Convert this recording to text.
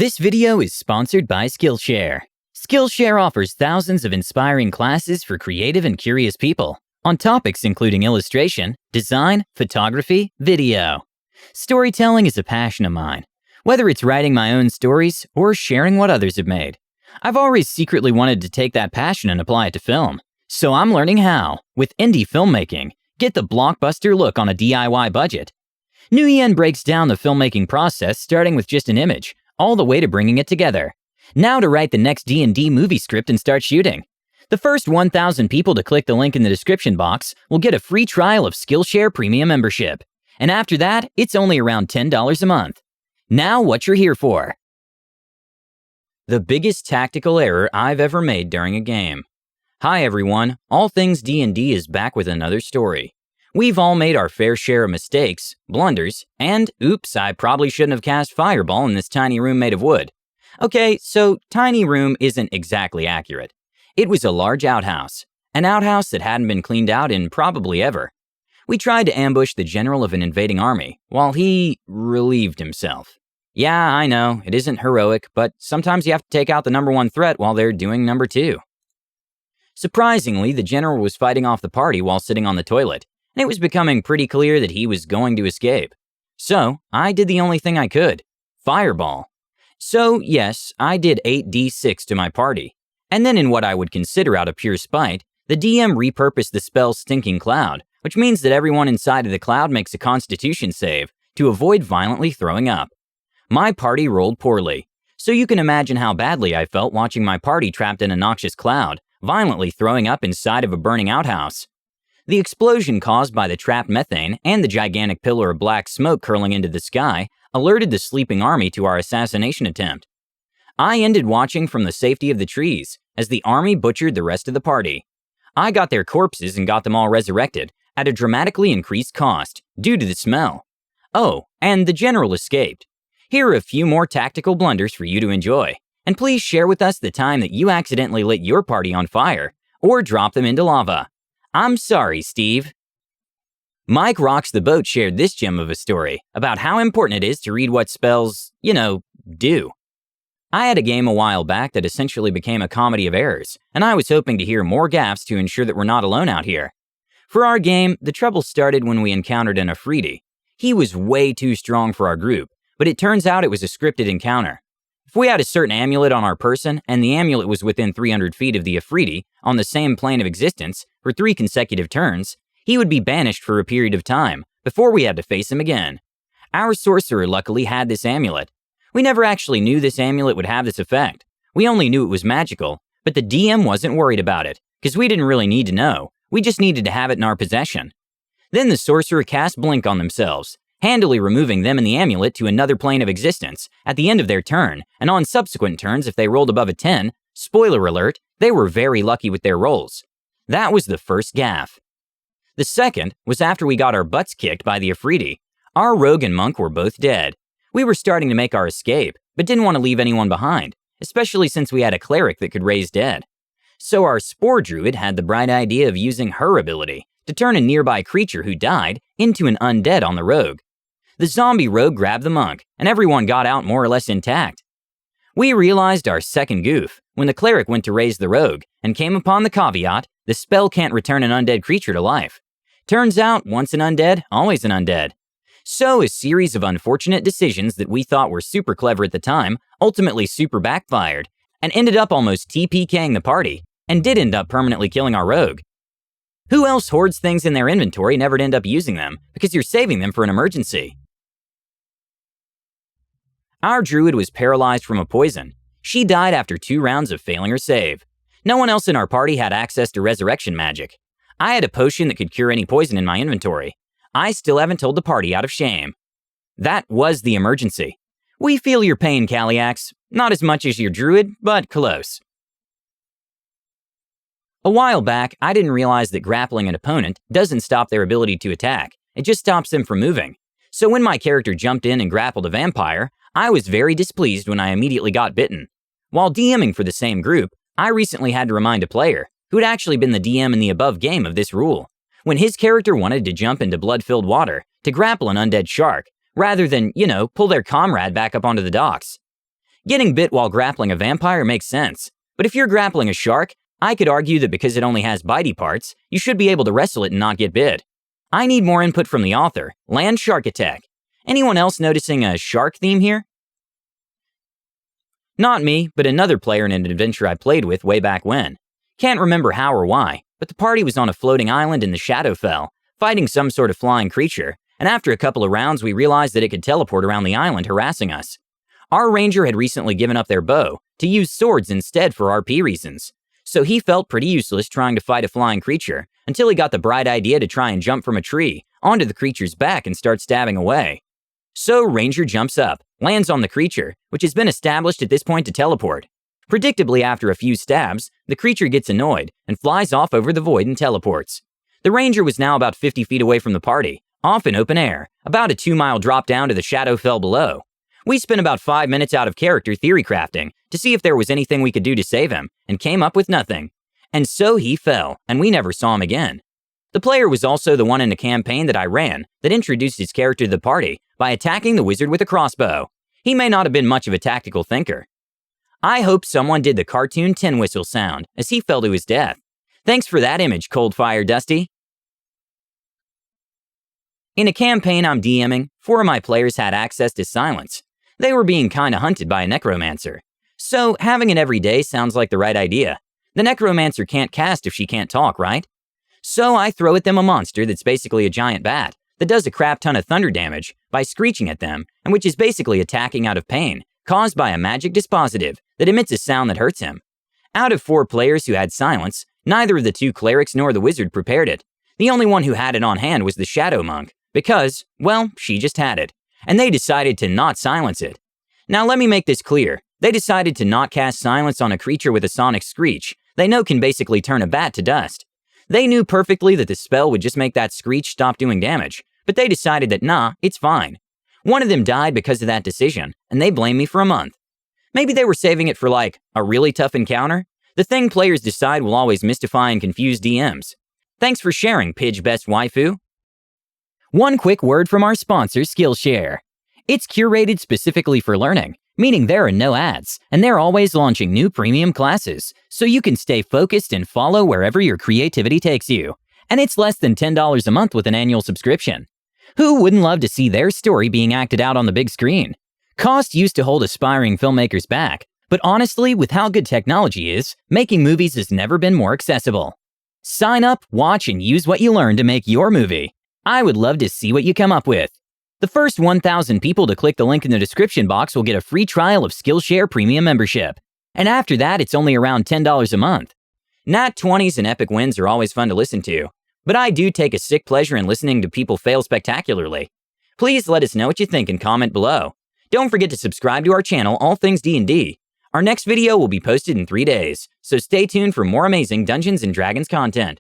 This video is sponsored by Skillshare. Skillshare offers thousands of inspiring classes for creative and curious people on topics including illustration, design, photography, video. Storytelling is a passion of mine, whether it's writing my own stories or sharing what others have made. I've always secretly wanted to take that passion and apply it to film, so I'm learning how with indie filmmaking. Get the blockbuster look on a DIY budget. Nguyen breaks down the filmmaking process starting with just an image, all the way to bringing it together. Now to write the next D&D movie script and start shooting. The first 1,000 people to click the link in the description box will get a free trial of Skillshare Premium membership. And after that, it's only around $10 a month. Now what you're here for. The biggest tactical error I've ever made during a game. Hi everyone, All Things D&D is back with another story. We've all made our fair share of mistakes, blunders, and oops, I probably shouldn't have cast Fireball in this tiny room made of wood. Okay, so tiny room isn't exactly accurate. It was a large outhouse, an outhouse that hadn't been cleaned out in probably ever. We tried to ambush the general of an invading army while he relieved himself. Yeah, I know, it isn't heroic, but sometimes you have to take out the number one threat while they're doing number two. Surprisingly, the general was fighting off the party while sitting on the toilet, and it was becoming pretty clear that he was going to escape. So, I did the only thing I could. Fireball. So, yes, I did 8d6 to my party, and then in what I would consider out of pure spite, the DM repurposed the spell Stinking Cloud, which means that everyone inside of the cloud makes a constitution save to avoid violently throwing up. My party rolled poorly, so you can imagine how badly I felt watching my party trapped in a noxious cloud, violently throwing up inside of a burning outhouse. The explosion caused by the trapped methane and the gigantic pillar of black smoke curling into the sky alerted the sleeping army to our assassination attempt. I ended watching from the safety of the trees as the army butchered the rest of the party. I got their corpses and got them all resurrected at a dramatically increased cost due to the smell. Oh, and the general escaped. Here are a few more tactical blunders for you to enjoy, and please share with us the time that you accidentally lit your party on fire or dropped them into lava. I'm sorry, Steve. MikeRocksTheBoat shared this gem of a story about how important it is to read what spells, do. I had a game a while back that essentially became a comedy of errors, and I was hoping to hear more gaffes to ensure that we're not alone out here. For our game, the trouble started when we encountered an Afridi. He was way too strong for our group, but it turns out it was a scripted encounter. If we had a certain amulet on our person, and the amulet was within 300 feet of the Afridi on the same plane of existence for 3 consecutive turns, he would be banished for a period of time before we had to face him again. Our sorcerer luckily had this amulet. We never actually knew this amulet would have this effect. We only knew it was magical, but the DM wasn't worried about it, because we didn't really need to know. We just needed to have it in our possession. Then the sorcerer cast Blink on themselves, handily removing them and the amulet to another plane of existence at the end of their turn, and on subsequent turns if they rolled above a 10, spoiler alert, they were very lucky with their rolls. That was the first gaffe. The second was after we got our butts kicked by the Afridi. Our rogue and monk were both dead. We were starting to make our escape, but didn't want to leave anyone behind, especially since we had a cleric that could raise dead. So our spore druid had the bright idea of using her ability to turn a nearby creature who died into an undead on the rogue. The zombie rogue grabbed the monk, and everyone got out more or less intact. We realized our second goof when the cleric went to raise the rogue and came upon the caveat, the spell can't return an undead creature to life. Turns out, once an undead, always an undead. So a series of unfortunate decisions that we thought were super clever at the time ultimately super backfired and ended up almost TPKing the party and did end up permanently killing our rogue. Who else hoards things in their inventory and never end up using them because you're saving them for an emergency? Our druid was paralyzed from a poison. She died after 2 rounds of failing her save. No one else in our party had access to resurrection magic. I had a potion that could cure any poison in my inventory. I still haven't told the party out of shame. That was the emergency. We feel your pain, Caliax. Not as much as your druid, but close. A while back, I didn't realize that grappling an opponent doesn't stop their ability to attack. It just stops them from moving. So when my character jumped in and grappled a vampire, I was very displeased when I immediately got bitten. While DMing for the same group, I recently had to remind a player, who had actually been the DM in the above game, of this rule. When his character wanted to jump into blood-filled water to grapple an undead shark, rather than, pull their comrade back up onto the docks. Getting bit while grappling a vampire makes sense, but if you're grappling a shark, I could argue that because it only has bitey parts, you should be able to wrestle it and not get bit. I need more input from the author, Landsharkitect. Anyone else noticing a shark theme here? Not me, but another player in an adventure I played with way back when. Can't remember how or why, but the party was on a floating island in the Shadowfell, fighting some sort of flying creature, and after a couple of rounds we realized that it could teleport around the island harassing us. Our ranger had recently given up their bow to use swords instead for RP reasons, so he felt pretty useless trying to fight a flying creature until he got the bright idea to try and jump from a tree onto the creature's back and start stabbing away. So Ranger jumps up, lands on the creature, which has been established at this point to teleport. Predictably, after a few stabs, the creature gets annoyed and flies off over the void and teleports. The Ranger was now about 50 feet away from the party, off in open air, about a 2-mile drop down to the Shadowfell below. We spent about 5 minutes out of character theory crafting to see if there was anything we could do to save him, and came up with nothing. And so he fell, and we never saw him again. The player was also the one in a campaign that I ran that introduced his character to the party by attacking the wizard with a crossbow. He may not have been much of a tactical thinker. I hope someone did the cartoon tin whistle sound as he fell to his death. Thanks for that image, ColdfyreDusty. In a campaign I'm DMing, 4 of my players had access to silence. They were being kinda hunted by a necromancer. So having it every day sounds like the right idea. The necromancer can't cast if she can't talk, right? So I throw at them a monster that's basically a giant bat that does a crap ton of thunder damage by screeching at them, and which is basically attacking out of pain, caused by a magic dispositive that emits a sound that hurts him. Out of 4 players who had silence, neither of the 2 clerics nor the wizard prepared it. The only one who had it on hand was the shadow monk, because, well, she just had it, and they decided to not silence it. Now let me make this clear. They decided to not cast silence on a creature with a sonic screech they know can basically turn a bat to dust. They knew perfectly that the spell would just make that screech stop doing damage, but they decided that nah, it's fine. One of them died because of that decision, and they blamed me for a month. Maybe they were saving it for like, a really tough encounter? The thing players decide will always mystify and confuse DMs. Thanks for sharing, PidgeBestWaifu. One quick word from our sponsor, Skillshare. It's curated specifically for learning, meaning there are no ads, and they're always launching new premium classes, so you can stay focused and follow wherever your creativity takes you. And it's less than $10 a month with an annual subscription. Who wouldn't love to see their story being acted out on the big screen? Cost used to hold aspiring filmmakers back, but honestly, with how good technology is, making movies has never been more accessible. Sign up, watch, and use what you learn to make your movie. I would love to see what you come up with. The first 1,000 people to click the link in the description box will get a free trial of Skillshare Premium membership. And after that, it's only around $10 a month. Nat 20s and epic wins are always fun to listen to, but I do take a sick pleasure in listening to people fail spectacularly. Please let us know what you think and comment below. Don't forget to subscribe to our channel, All Things D&D. Our next video will be posted in 3 days, so stay tuned for more amazing Dungeons & Dragons content.